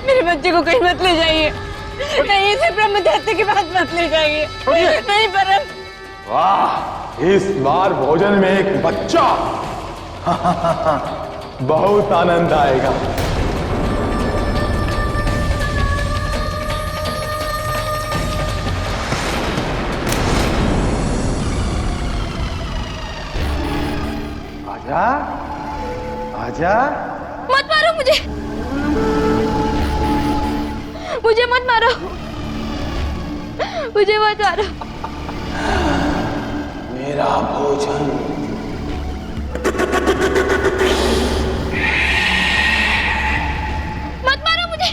मेरे बच्चे को कहीं मत ले जाइए, नहीं इसे ब्रह्म दैत्य के पास मत ले जाइए। नहीं परम। वाह, इस बार भोजन में एक बच्चा। बहुत आनंद आएगा। आजा, आजा। मत मारो मुझे, मुझे मत मारो, मुझे मत मारो। मेरा भोजन। मत मारो मुझे।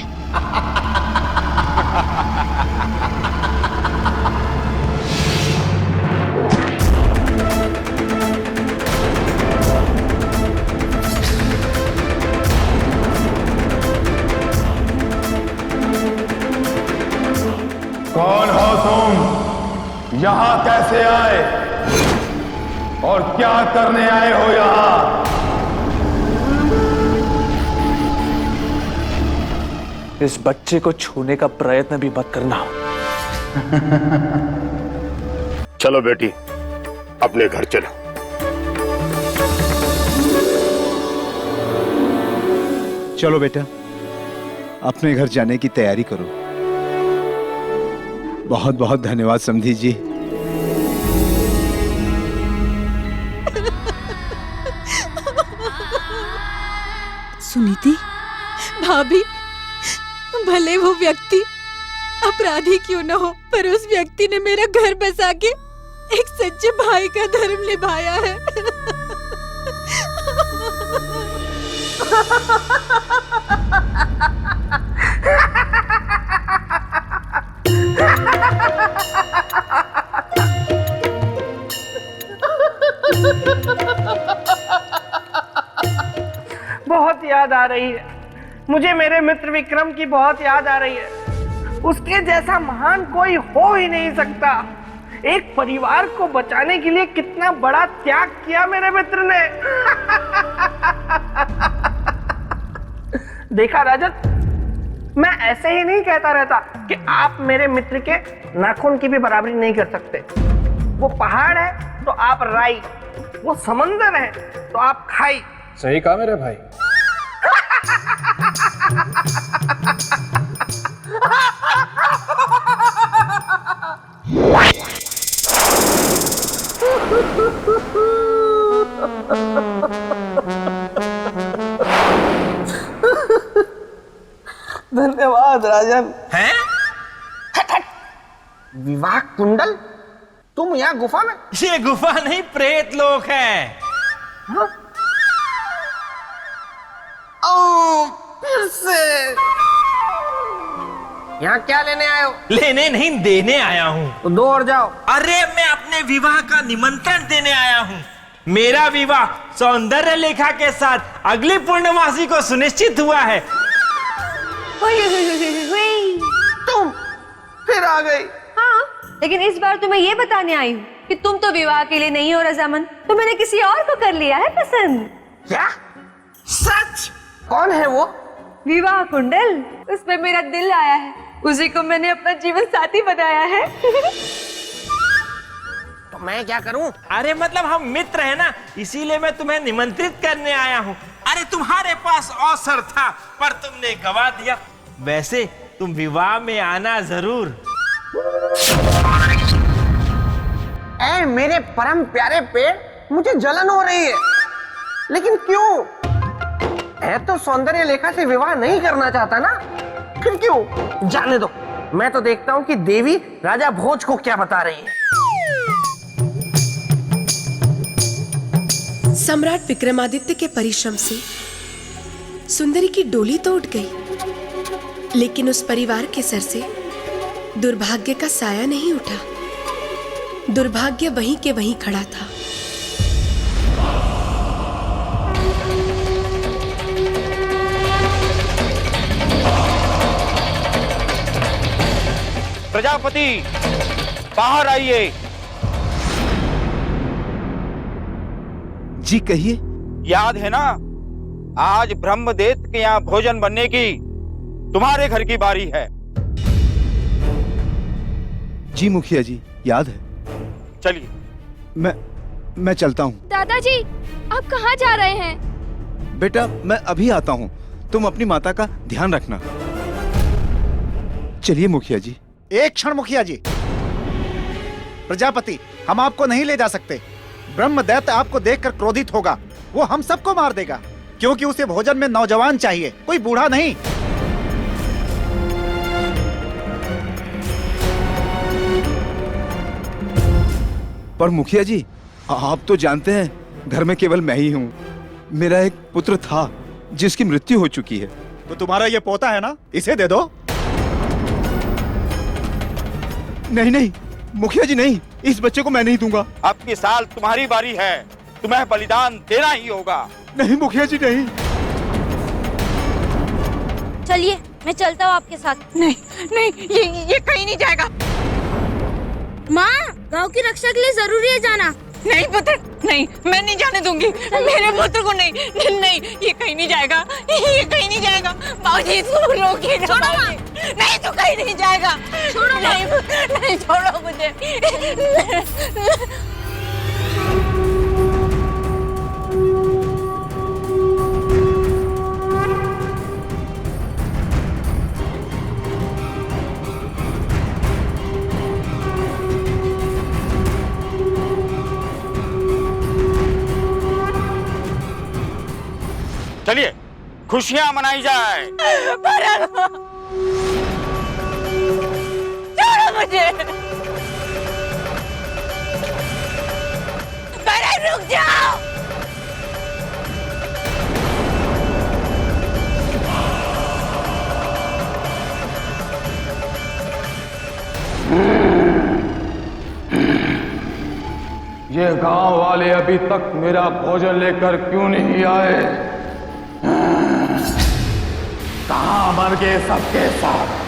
कौन हो तुम? यहां कैसे आए और क्या करने आए हो यहां? इस बच्चे को छूने का प्रयत्न भी मत करना। चलो बेटी, अपने घर चलो। चलो बेटा, अपने घर जाने की तैयारी करो। बहुत बहुत धन्यवाद समधी जी। सुनीति, भाभी, भले वो व्यक्ति अपराधी क्यों न हो, पर उस व्यक्ति ने मेरा घर बसा के एक सच्चे भाई का धर्म निभाया है। बहुत याद आ रही है मुझे, मेरे मित्र विक्रम की बहुत याद आ रही है। उसके जैसा महान कोई हो ही नहीं सकता। एक परिवार को बचाने के लिए कितना बड़ा त्याग किया मेरे मित्र ने। देखा राजन, मैं ऐसे ही नहीं कहता रहता कि आप मेरे मित्र के नाखून की भी बराबरी नहीं कर सकते। वो पहाड़ है तो आप राई, वो समंदर है तो आप खाई। सही कहा मेरे भाई। धन्यवाद राजन। हैं? विवाह कुंडल? तुम यहाँ गुफा में? ये गुफा नहीं, प्रेत लोक है। हाँ? ओ, फिर से यहाँ क्या लेने आए हो? लेने नहीं, देने आया हूँ। तो दो और जाओ। अरे मैं अपने विवाह का निमंत्रण देने आया हूँ। मेरा विवाह सौंदर्य लेखा के साथ अगली पूर्णमासी को सुनिश्चित हुआ है। तुम फिर आ गई। हाँ, लेकिन इस बार तो मैं ये बताने आई हूँ कि तुम तो विवाह के लिए नहीं हो रजामंद, तो मैंने किसी और को कर लिया है पसंद। क्या? सच? कौन है वो? विवाह कुंडल, उसमें मेरा दिल आया है, उसी को मैंने अपना जीवन साथी बनाया है। तो मैं क्या करूं? अरे मतलब हम मित्र हैं ना, इसीलिए मैं तुम्हें निमंत्रित करने आया हूँ। अरे तुम्हारे पास अवसर था पर तुमने गवा दिया। वैसे तुम विवाह में आना जरूर। ऐ मेरे परम प्यारे पेड़, मुझे जलन हो रही है। लेकिन क्यों? है तो सौंदर्य लेखा से विवाह नहीं करना चाहता ना, फिर क्यों? जाने दो, मैं तो देखता हूँ कि देवी राजा भोज को क्या बता रही है। सम्राट विक्रमादित्य के परिश्रम से सुंदरी की डोली तो उठ गई, लेकिन उस परिवार के सर से दुर्भाग्य का साया नहीं उठा। दुर्भाग्य वहीं के वहीं खड़ा था। प्रजापति, बाहर आइए। जी कहिए। याद है ना, आज ब्रह्मदेव के यहाँ भोजन बनने की तुम्हारे घर की बारी है। जी मुखिया जी, याद है। चलिए। मैं चलता हूँ। दादाजी, आप कहाँ जा रहे हैं? बेटा मैं अभी आता हूँ, तुम अपनी माता का ध्यान रखना। चलिए मुखिया जी। एक क्षण मुखिया जी। प्रजापति, हम आपको नहीं ले जा सकते। ब्रह्मदैत्य आपको देखकर क्रोधित होगा, वो हम सबको मार देगा, क्योंकि उसे भोजन में नौजवान चाहिए, कोई बूढ़ा नहीं। पर मुखिया जी, आप तो जानते हैं घर में केवल मैं ही हूँ। मेरा एक पुत्र था जिसकी मृत्यु हो चुकी है। तो तुम्हारा ये पोता है ना, इसे दे दो। नहीं नहीं मुखिया जी, नहीं, इस बच्चे को मैं नहीं दूंगा। अब की साल तुम्हारी बारी है, तुम्हें बलिदान देना ही होगा। नहीं मुखिया जी, नहीं। चलिए, मैं चलता हूँ आपके साथ। नहीं नहीं, ये कहीं नहीं जाएगा। माँ, गांव की रक्षा के लिए जरूरी है जाना। नहीं पुत्र, नहीं, मैं नहीं जाने दूंगी मेरे पुत्र को। नहीं नहीं, नहीं, ये कहीं नहीं जाएगा, ये कहीं नहीं जाएगा। बाबूजी, इसको रोकिए ना। छोड़ो माँ। नहीं, तू कहीं नहीं जाएगा। छोड़ो माँ। नहीं पुत्र, नहीं, छोड़ो मुझे। चलिए, खुशियां मनाई जाए। छोड़ो मुझे। भरत, रुक जाओ। ये गांव वाले अभी तक मेरा भोजन लेकर क्यों नहीं आए? कहां मर गए सबके साथ?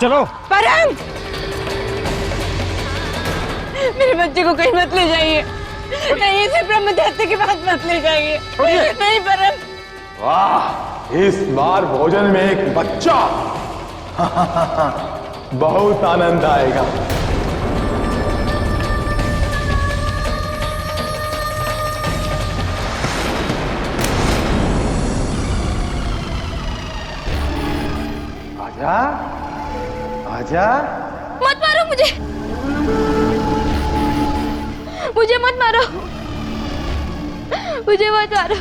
चलो। परम, मेरे बच्चे को कहीं मत ले जाइए। नहीं, इसे ब्रह्मदैत्य के पास मत ले जाइए। नहीं परम। वाह, इस बार भोजन में एक बच्चा। बहुत आनंद आएगा। आजा, आजा। मत मारो मुझे, मुझे मत मारो, मुझे मत मारो।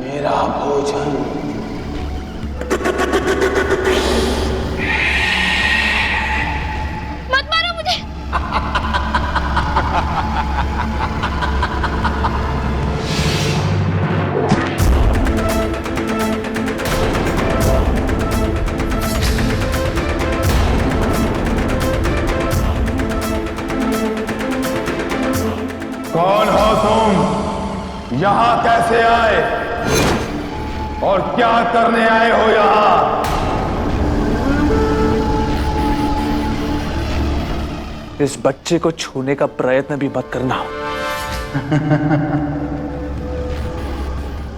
मेरा भोजन। मत मारो मुझे। कौन हो तुम? यहां कैसे आए और क्या करने आए हो यहां? इस बच्चे को छूने का प्रयत्न भी मत करना।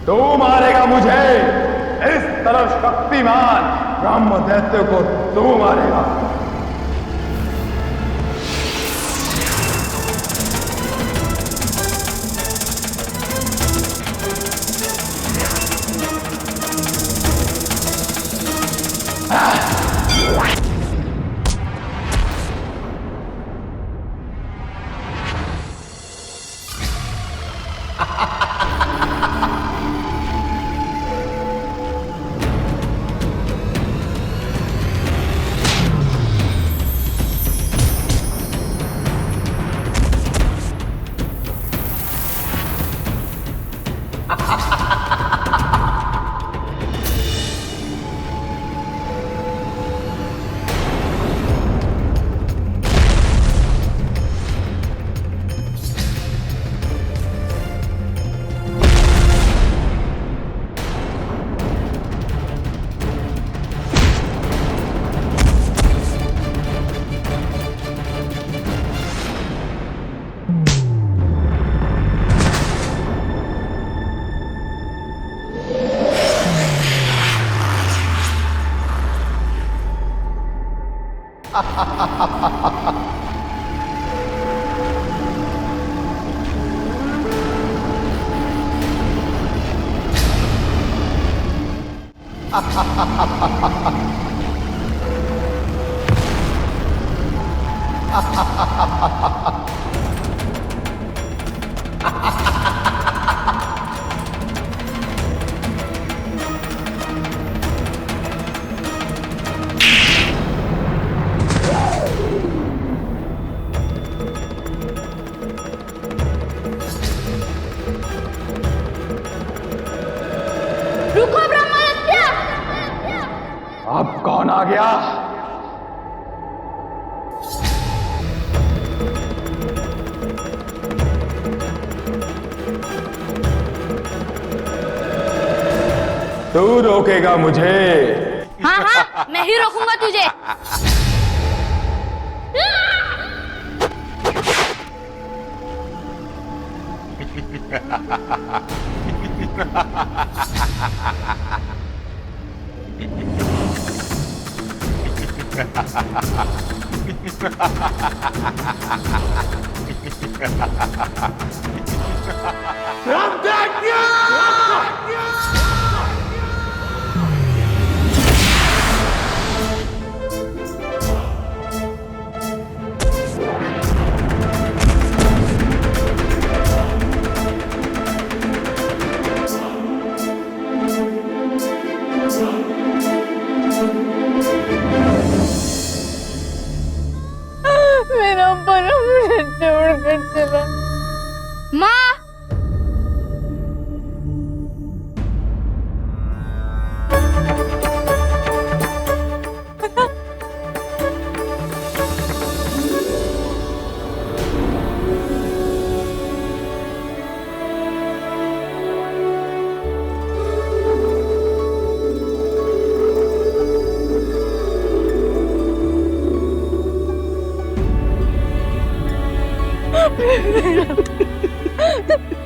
तू मारेगा मुझे? इस तरह शक्तिमान ब्रह्मदैत्य को तू मारेगा? रुको ब्रह्मादित्य। अब कौन आ गया? तू रोकेगा मुझे? हाँ हाँ, मैं ही रोकूंगा तुझे। मेरा परम छोड़कर चला। माँ,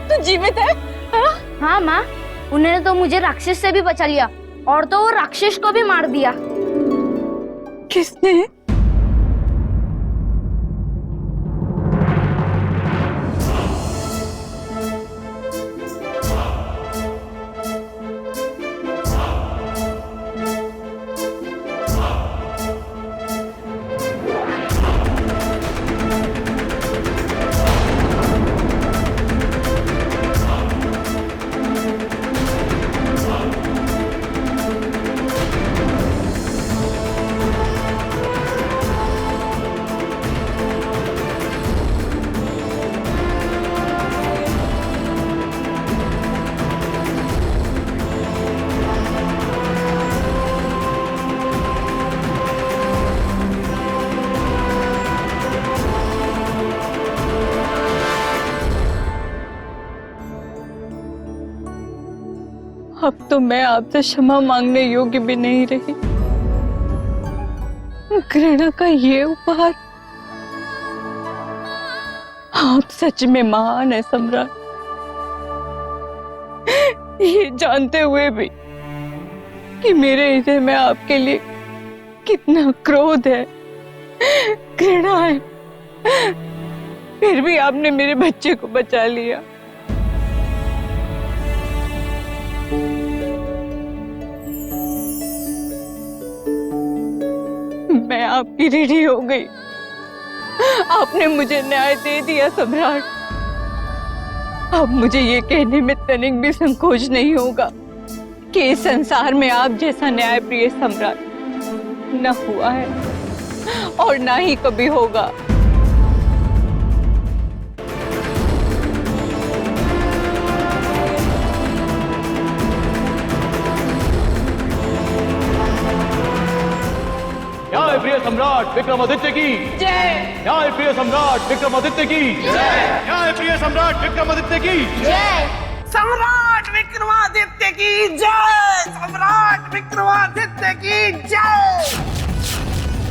तू जीवित है? हाँ माँ, उन्होंने तो मुझे राक्षस से भी बचा लिया और तो वो राक्षस को भी मार दिया। किसने? अब तो मैं आपसे क्षमा मांगने योग्य भी नहीं रही। घृणा का ये उपहार, आप सच में महान है सम्राट। ये जानते हुए भी कि मेरे हृदय में आपके लिए कितना क्रोध है, घृणा है, फिर भी आपने मेरे बच्चे को बचा लिया। मैं आपकी ऋणी हो गई। आपने मुझे न्याय दे दिया सम्राट। अब मुझे ये कहने में तनिक भी संकोच नहीं होगा कि इस संसार में आप जैसा न्याय प्रिय सम्राट न हुआ है और ना ही कभी होगा। न्याय प्रिय सम्राट विक्रमादित्य की जय। न्याय प्रिय सम्राट विक्रमादित्य की जय। न्याय प्रिय सम्राट विक्रमादित्य की जय। सम्राट विक्रमादित्य की जय। सम्राट विक्रमादित्य की जय।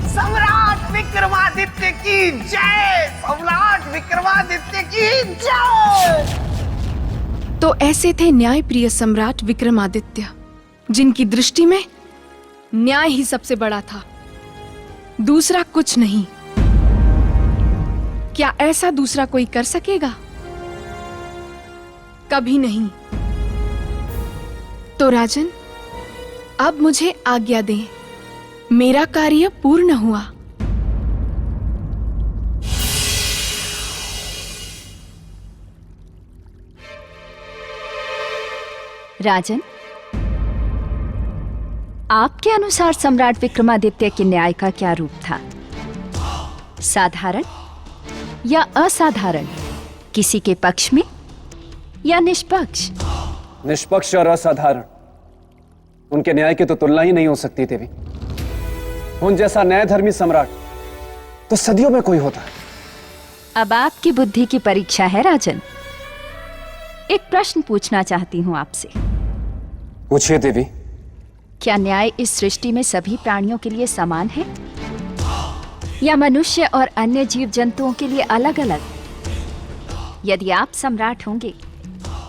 सम्राट विक्रमादित्य की जय। सम्राट विक्रमादित्य की जय। तो ऐसे थे न्याय प्रिय सम्राट विक्रमादित्य, जिनकी दृष्टि में न्याय ही सबसे बड़ा था। दूसरा कुछ नहीं। क्या ऐसा दूसरा कोई कर सकेगा? कभी नहीं। तो राजन, अब मुझे आज्ञा दें, मेरा कार्य पूर्ण हुआ। राजन, आपके अनुसार सम्राट विक्रमादित्य के न्याय का क्या रूप था? साधारण या असाधारण? किसी के पक्ष में या निष्पक्ष? निष्पक्ष और असाधारण, उनके न्याय की तो तुलना ही नहीं हो सकती देवी। उन जैसा न्यायधर्मी सम्राट तो सदियों में कोई होता है। अब आपकी बुद्धि की परीक्षा है राजन। एक प्रश्न पूछना चाहती हूं आपसे। पूछिए देवी। क्या न्याय इस सृष्टि में सभी प्राणियों के लिए समान है या मनुष्य और अन्य जीव जंतुओं के लिए अलग अलग? यदि आप सम्राट होंगे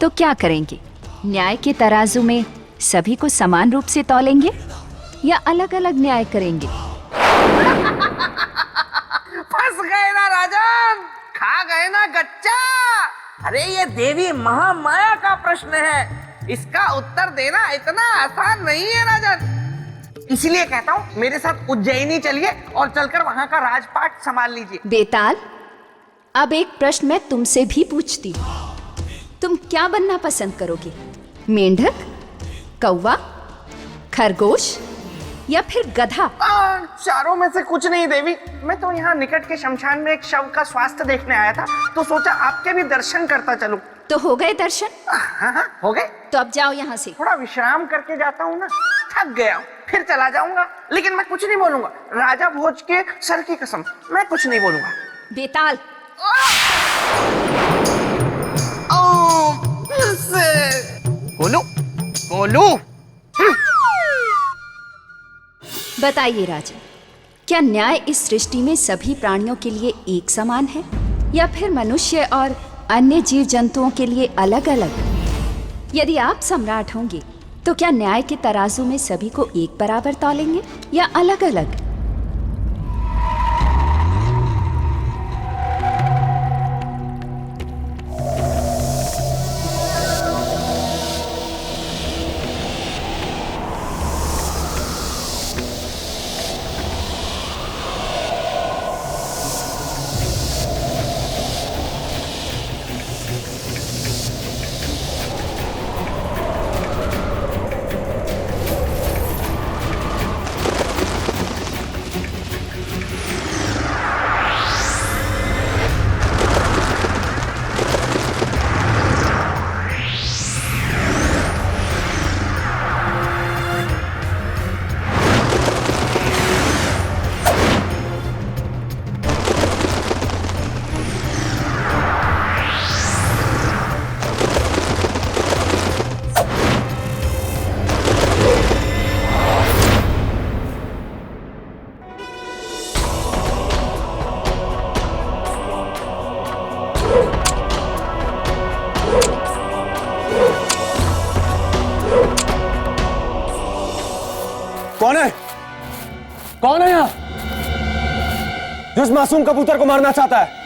तो क्या करेंगे? न्याय के तराजू में सभी को समान रूप से तौलेंगे या अलग अलग न्याय करेंगे? फंस गए ना राजन, खा गए ना गच्चा। अरे ये देवी महामाया का प्रश्न है, इसका उत्तर देना इतना आसान नहीं है राजन। इसलिए कहता हूँ मेरे साथ उज्जैनी चलिए और चलकर वहाँ का राजपाट संभाल लीजिए। बेताल, अब एक प्रश्न मैं तुमसे भी पूछती हूँ। तुम क्या बनना पसंद करोगे? मेंढक, कौवा, खरगोश या फिर गधा? चारों में से कुछ नहीं देवी। मैं तो यहाँ निकट के शमशान में एक शव का स्वास्थ्य देखने आया था, तो सोचा आपके भी दर्शन करता चलूं। तो हो गए दर्शन? हाँ, हो गए। तो अब जाओ यहाँ से। थोड़ा विश्राम करके जाता हूँ ना, थक गया हूँ, फिर चला जाऊंगा। लेकिन मैं कुछ नहीं बोलूंगा, राजा भोज के सर की कसम, मैं कुछ नहीं बोलूंगा। बेताल, बोलू। बताइए राजन, क्या न्याय इस सृष्टि में सभी प्राणियों के लिए एक समान है या फिर मनुष्य और अन्य जीव जंतुओं के लिए अलग अलग? यदि आप सम्राट होंगे तो क्या न्याय के तराजू में सभी को एक बराबर तौलेंगे या अलग अलग? कौन है? कौन है यहाँ जो इस मासूम कबूतर को मारना चाहता है?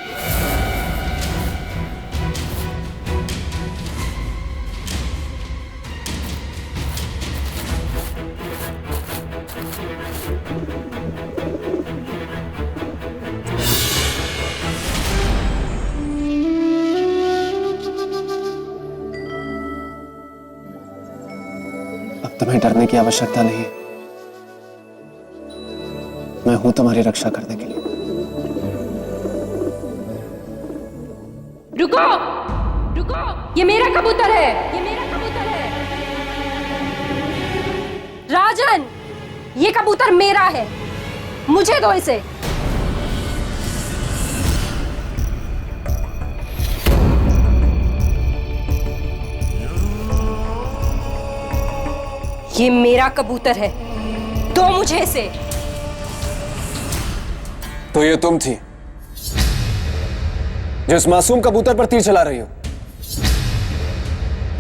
अब तुम्हें डरने की आवश्यकता नहीं है। मैं हूं तुम्हारी रक्षा करने के लिए। रुको, रुको, ये मेरा कबूतर है, ये मेरा कबूतर है। राजन, ये कबूतर मेरा है, मुझे दो इसे। ये मेरा कबूतर है, दो मुझे इसे। तो ये तुम थी जो इस मासूम कबूतर पर तीर चला रही हो।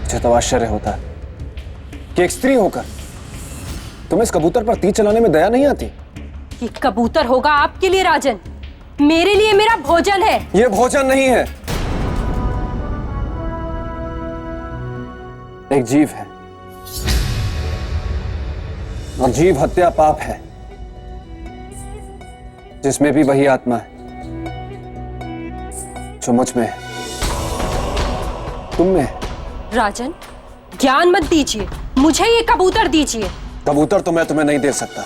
मुझे तो आश्चर्य होता है कि एक स्त्री होकर तुम्हें इस कबूतर पर तीर चलाने में दया नहीं आती। ये कबूतर होगा आपके लिए राजन, मेरे लिए मेरा भोजन है। ये भोजन नहीं है, एक जीव है, और जीव हत्या पाप है, जिसमें भी वही आत्मा है जो मुझ में है, तुम में है। राजन, ज्ञान मत दीजिए, मुझे ये कबूतर दीजिए। कबूतर तो मैं तुम्हें नहीं दे सकता,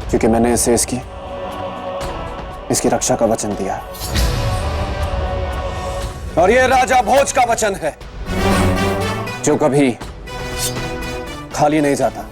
क्योंकि मैंने इसे इसकी रक्षा का वचन दिया, और ये राजा भोज का वचन है जो कभी खाली नहीं जाता।